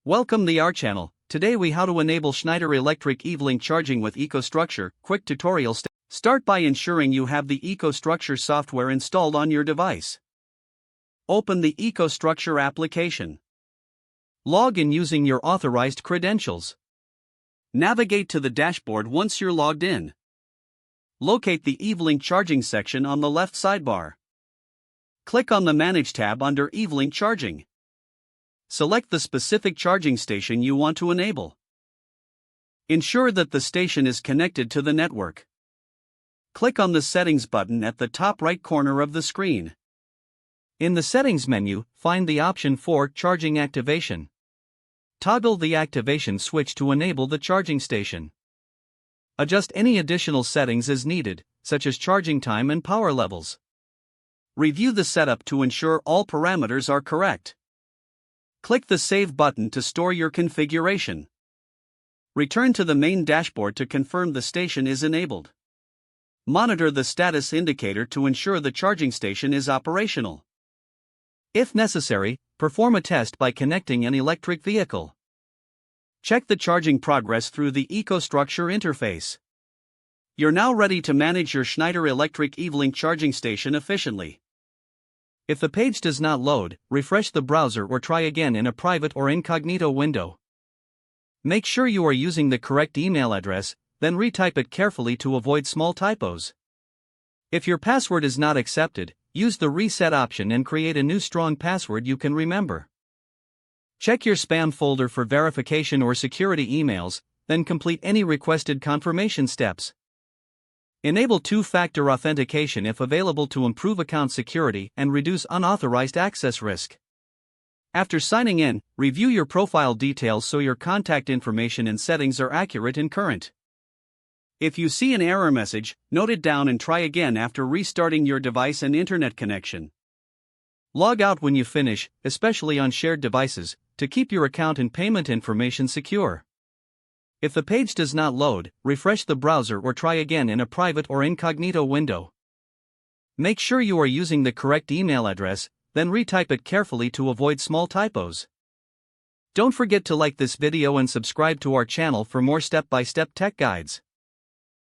Welcome to our channel. Today we how to enable Schneider Electric EVlink charging with EcoStruxure. Quick tutorial. Start by ensuring you have the EcoStruxure software installed on your device. Open the EcoStruxure application. Log in using your authorized credentials. Navigate to the dashboard once you're logged in. Locate the EVlink charging section on the left sidebar. Click on the Manage tab under EVlink charging. Select the specific charging station you want to enable. Ensure that the station is connected to the network. Click on the Settings button at the top right corner of the screen. In the Settings menu, find the option for Charging Activation. Toggle the activation switch to enable the charging station. Adjust any additional settings as needed, such as charging time and power levels. Review the setup to ensure all parameters are correct. Click the Save button to store your configuration. Return to the main dashboard to confirm the station is enabled. Monitor the status indicator to ensure the charging station is operational. If necessary, perform a test by connecting an electric vehicle. Check the charging progress through the EcoStruxure interface. You're now ready to manage your Schneider Electric EVlink charging station efficiently. If the page does not load, refresh the browser or try again in a private or incognito window. Make sure you are using the correct email address, then retype it carefully to avoid small typos. If your password is not accepted, use the reset option and create a new strong password you can remember. Check your spam folder for verification or security emails, then complete any requested confirmation steps. Enable two-factor authentication if available to improve account security and reduce unauthorized access risk. After signing in, review your profile details so your contact information and settings are accurate and current. If you see an error message, note it down and try again after restarting your device and internet connection. Log out when you finish, especially on shared devices, to keep your account and payment information secure. If the page does not load, refresh the browser or try again in a private or incognito window. Make sure you are using the correct email address, then retype it carefully to avoid small typos. Don't forget to like this video and subscribe to our channel for more step-by-step tech guides.